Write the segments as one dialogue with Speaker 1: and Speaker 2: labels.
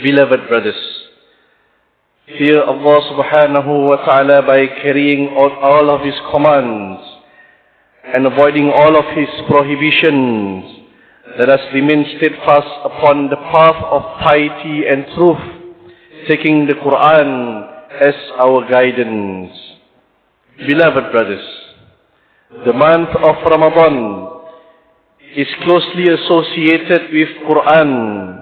Speaker 1: Beloved brothers, fear Allah subhanahu wa ta'ala by carrying out all of His commands and avoiding all of His prohibitions. Let us remain steadfast upon the path of piety and truth, taking the Quran as our guidance. Beloved brothers, the month of Ramadan is closely associated with Quran.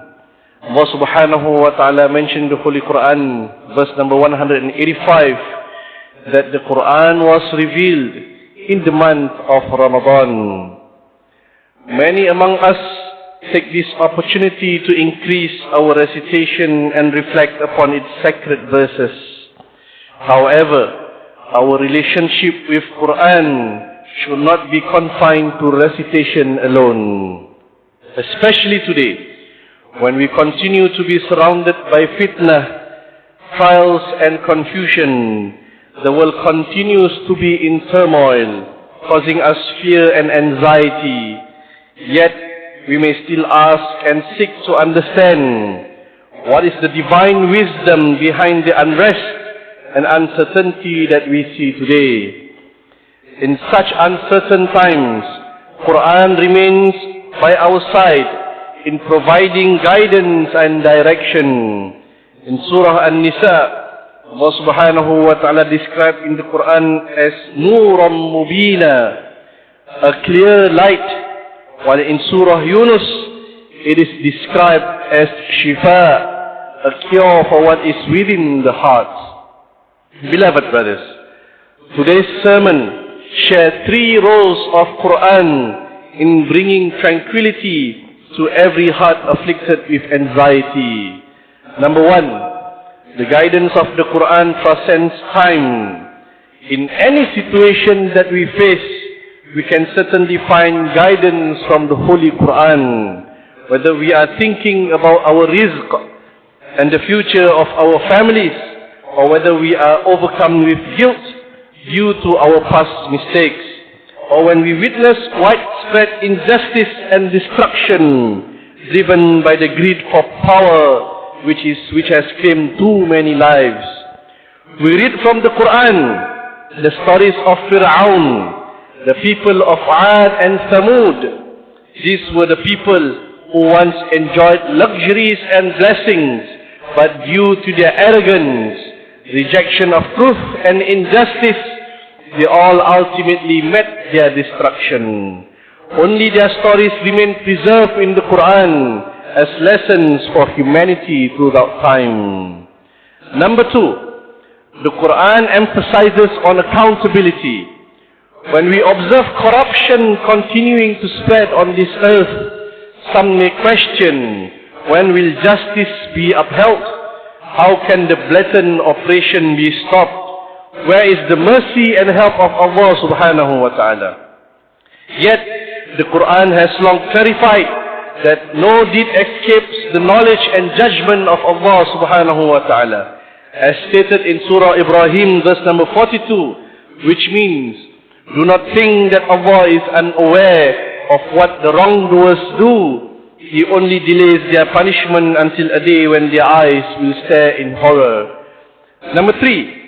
Speaker 1: Allah subhanahu wa ta'ala mentioned in the Holy Quran, verse number 185, that the Quran was revealed in the month of Ramadan. Many among us take this opportunity to increase our recitation and reflect upon its sacred verses. However, our relationship with Quran should not be confined to recitation alone. Especially today, when we continue to be surrounded by fitnah, trials and confusion, the world continues to be in turmoil, causing us fear and anxiety. Yet, we may still ask and seek to understand what is the divine wisdom behind the unrest and uncertainty that we see today. In such uncertain times, Quran remains by our side in providing guidance and direction. In Surah An-Nisa, Allah subhanahu wa ta'ala described in the Quran as Nuran Mubina, a clear light, while in Surah Yunus, it is described as Shifa, a cure for what is within the heart. Beloved brothers, today's sermon shares 3 roles of Quran in bringing tranquility to every heart afflicted with anxiety. Number 1, the guidance of the Quran transcends time. In any situation that we face, we can certainly find guidance from the Holy Quran. Whether we are thinking about our rizq and the future of our families, or whether we are overcome with guilt due to our past mistakes, or when we witness widespread injustice and destruction driven by the greed for power which has claimed too many lives. We read from the Quran the stories of Fir'aun, the people of Ad and Thamud. These were the people who once enjoyed luxuries and blessings, but due to their arrogance, rejection of truth and injustice, they all ultimately met their destruction. Only their stories remain preserved in the Quran as lessons for humanity throughout time. Number 2, the Quran emphasizes on accountability. When we observe corruption continuing to spread on this earth, some may question, when will justice be upheld? How can the blatant oppression be stopped? Where is the mercy and help of Allah subhanahu wa ta'ala? Yet, the Quran has long clarified that no deed escapes the knowledge and judgment of Allah subhanahu wa ta'ala. As stated in Surah Ibrahim, verse number 42, which means, do not think that Allah is unaware of what the wrongdoers do. He only delays their punishment until a day when their eyes will stare in horror. Number 3,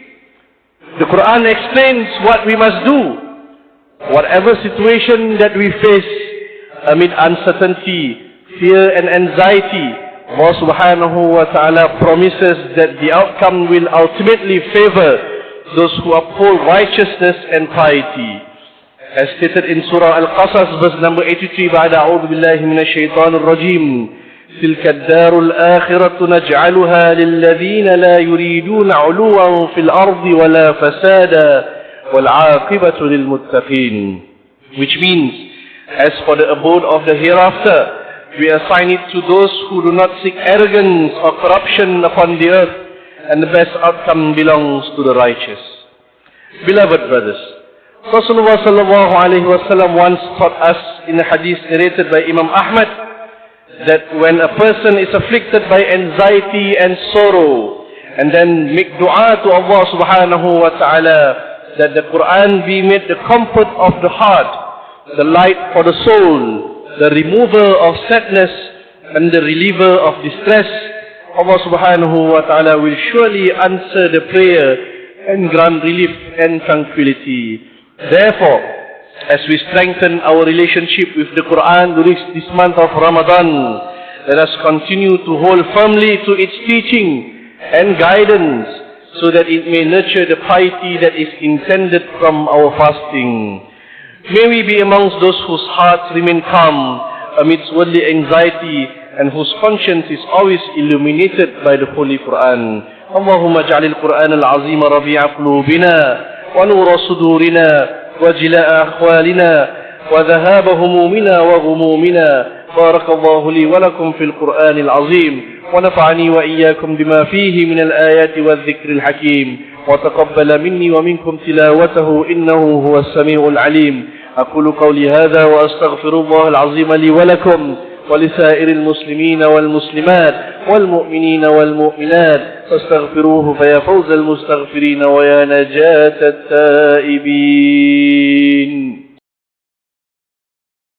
Speaker 1: the Quran explains what we must do. Whatever situation that we face amid uncertainty, fear and anxiety, Allah subhanahu wa ta'ala promises that the outcome will ultimately favor those who uphold righteousness and piety. As stated in Surah Al-Qasas, verse number 83, بعد أعوذ بالله من الشيطان الرجيم تلك الدار الآخرة نجعلها للذين لا يريدون علوا في الأرض ولا فسادا والعاقبة للمتقين. Which means, as for the abode of the hereafter, we assign it to those who do not seek arrogance or corruption upon the earth, and the best outcome belongs to the righteous. Beloved brothers, Rasulullah sallallahu alayhi wa sallam once taught us in a hadith narrated by Imam Ahmad that when a person is afflicted by anxiety and sorrow, and then make dua to Allah subhanahu wa ta'ala, that the Quran be made the comfort of the heart, the light for the soul, the remover of sadness and the reliever of distress, Allah subhanahu wa ta'ala will surely answer the prayer and grant relief and tranquility. Therefore, as we strengthen our relationship with the Quran during this month of Ramadan, let us continue to hold firmly to its teaching and guidance, so that it may nurture the piety that is intended from our fasting. May we be amongst those whose hearts remain calm amidst worldly anxiety and whose conscience is always illuminated by the Holy Quran. Allahumma ja'alil Quran al-azim rabi'a qulubina wa nura sudurina wa jila'a akhwalina wa dhahaba humumina wa ghumumina. Barakallahu li wa lakum fil Quran al-azim wa nafa'ani wa iyyakum bima fihi min al-ayati wa dhikri al-hakim wa taqabbala minni wa minkum tilawatahu innahu huwa as-sami'ul alim. أقول قولي هذا وأستغفر الله العظيم لي ولكم ولسائر المسلمين والمسلمات والمؤمنين والمؤمنات فاستغفروه فيا فوز المستغفرين ويا نجاة التائبين.